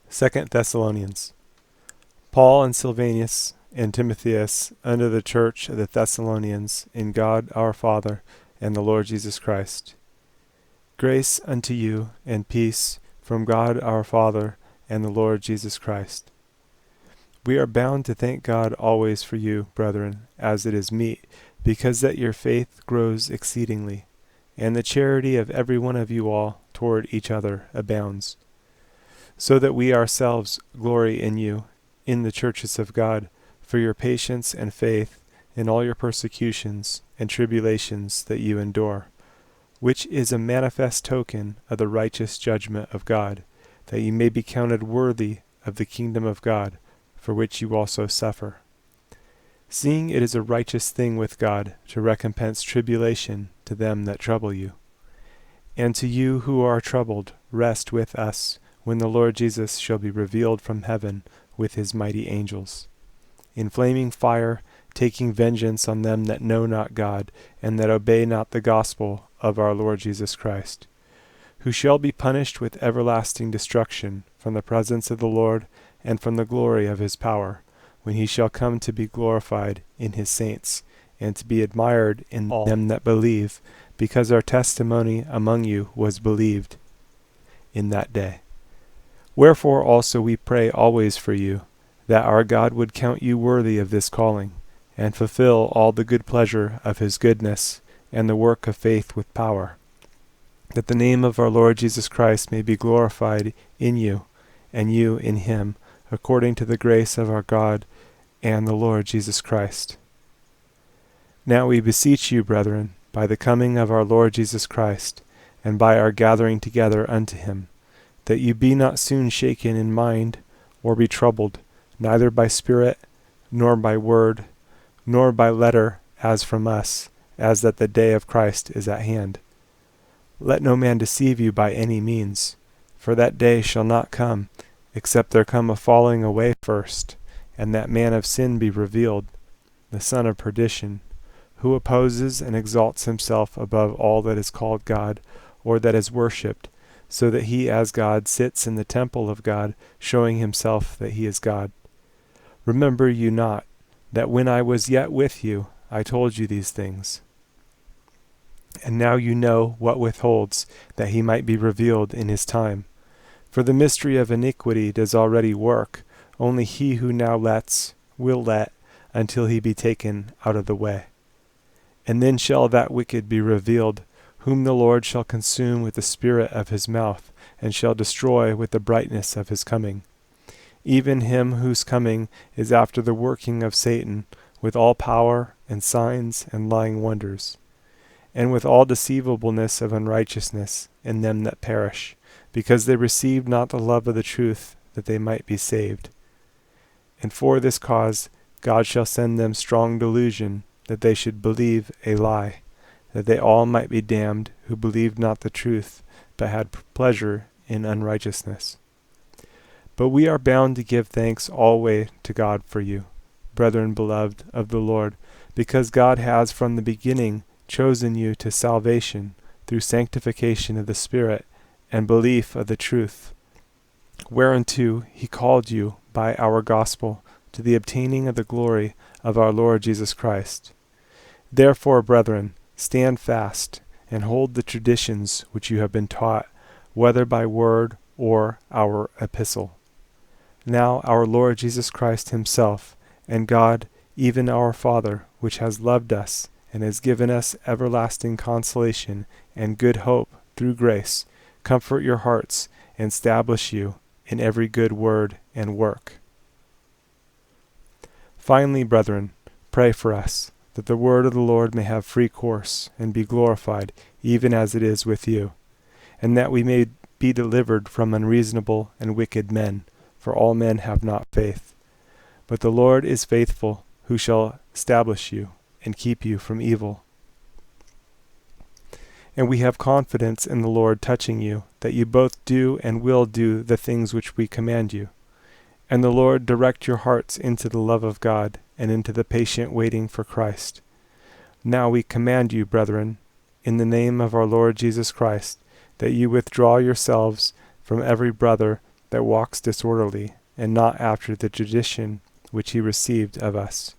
2 Thessalonians. Paul and Silvanus and Timotheus unto the church of the Thessalonians in God our Father and the Lord Jesus Christ. Grace unto you and peace from God our Father and the Lord Jesus Christ. We are bound to thank God always for you, brethren, as it is meet, because that your faith grows exceedingly, and the charity of every one of you all toward each other abounds, so that we ourselves glory in you, in the churches of God, for your patience and faith in all your persecutions and tribulations that you endure, which is a manifest token of the righteous judgment of God, that ye may be counted worthy of the kingdom of God, for which you also suffer. Seeing it is a righteous thing with God to recompense tribulation to them that trouble you. And to you who are troubled, rest with us, when the Lord Jesus shall be revealed from heaven with his mighty angels, in flaming fire, taking vengeance on them that know not God, and that obey not the gospel of our Lord Jesus Christ, who shall be punished with everlasting destruction from the presence of the Lord and from the glory of his power, when he shall come to be glorified in his saints, and to be admired in all them that believe, because our testimony among you was believed in that day. Wherefore also we pray always for you, that our God would count you worthy of this calling, and fulfill all the good pleasure of his goodness, and the work of faith with power, that the name of our Lord Jesus Christ may be glorified in you, and you in him, according to the grace of our God and the Lord Jesus Christ. Now we beseech you, brethren, by the coming of our Lord Jesus Christ, and by our gathering together unto him, that you be not soon shaken in mind, or be troubled, neither by spirit, nor by word, nor by letter, as from us, as that the day of Christ is at hand. Let no man deceive you by any means, for that day shall not come, except there come a falling away first, and that man of sin be revealed, the son of perdition, who opposes and exalts himself above all that is called God, or that is worshipped, so that he as God sits in the temple of God, showing himself that he is God. Remember you not, that when I was yet with you, I told you these things. And now you know what withholds, that he might be revealed in his time. For the mystery of iniquity does already work, only he who now lets will let, until he be taken out of the way. And then shall that wicked be revealed, whom the Lord shall consume with the spirit of his mouth, and shall destroy with the brightness of his coming. Even him whose coming is after the working of Satan, with all power and signs and lying wonders, and with all deceivableness of unrighteousness in them that perish, because they received not the love of the truth, that they might be saved. And for this cause God shall send them strong delusion, that they should believe a lie, that they all might be damned who believed not the truth, but had pleasure in unrighteousness. But we are bound to give thanks always to God for you, brethren beloved of the Lord, because God has from the beginning chosen you to salvation through sanctification of the Spirit and belief of the truth, whereunto he called you by our gospel to the obtaining of the glory of our Lord Jesus Christ. Therefore, brethren, stand fast, and hold the traditions which you have been taught, whether by word or our epistle. Now our Lord Jesus Christ himself, and God, even our Father, which has loved us, and has given us everlasting consolation and good hope through grace, comfort your hearts, and establish you in every good word and work. Finally, brethren, pray for us, that the word of the Lord may have free course, and be glorified, even as it is with you, and that we may be delivered from unreasonable and wicked men, for all men have not faith. But the Lord is faithful, who shall establish you, and keep you from evil. And we have confidence in the Lord touching you, that you both do and will do the things which we command you. And the Lord direct your hearts into the love of God, and into the patient waiting for Christ. Now we command you, brethren, in the name of our Lord Jesus Christ, that you withdraw yourselves from every brother that walks disorderly, and not after the tradition which he received of us.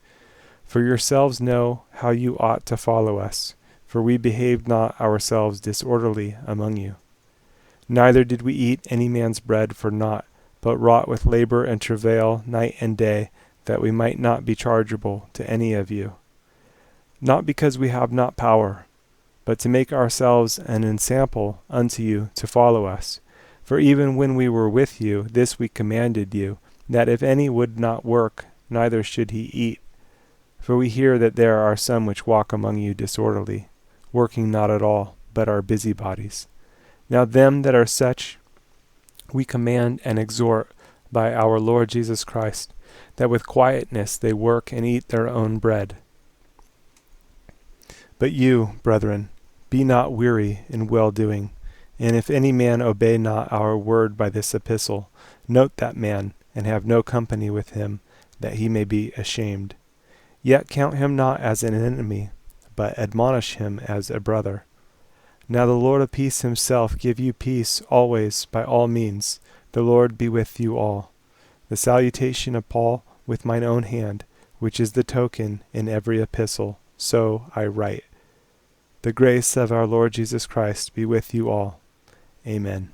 For yourselves know how you ought to follow us, for we behaved not ourselves disorderly among you. Neither did we eat any man's bread for naught, but wrought with labor and travail night and day, that we might not be chargeable to any of you. Not because we have not power, but to make ourselves an ensample unto you to follow us. For even when we were with you, this we commanded you, that if any would not work, neither should he eat. For we hear that there are some which walk among you disorderly, working not at all, but are busybodies. Now them that are such we command and exhort by our Lord Jesus Christ, that with quietness they work and eat their own bread. But you, brethren, be not weary in well-doing. And if any man obey not our word by this epistle, note that man, and have no company with him, that he may be ashamed. Yet count him not as an enemy, but admonish him as a brother. Now the Lord of peace himself give you peace always by all means. The Lord be with you all. The salutation of Paul with mine own hand, which is the token in every epistle, so I write. The grace of our Lord Jesus Christ be with you all. Amen.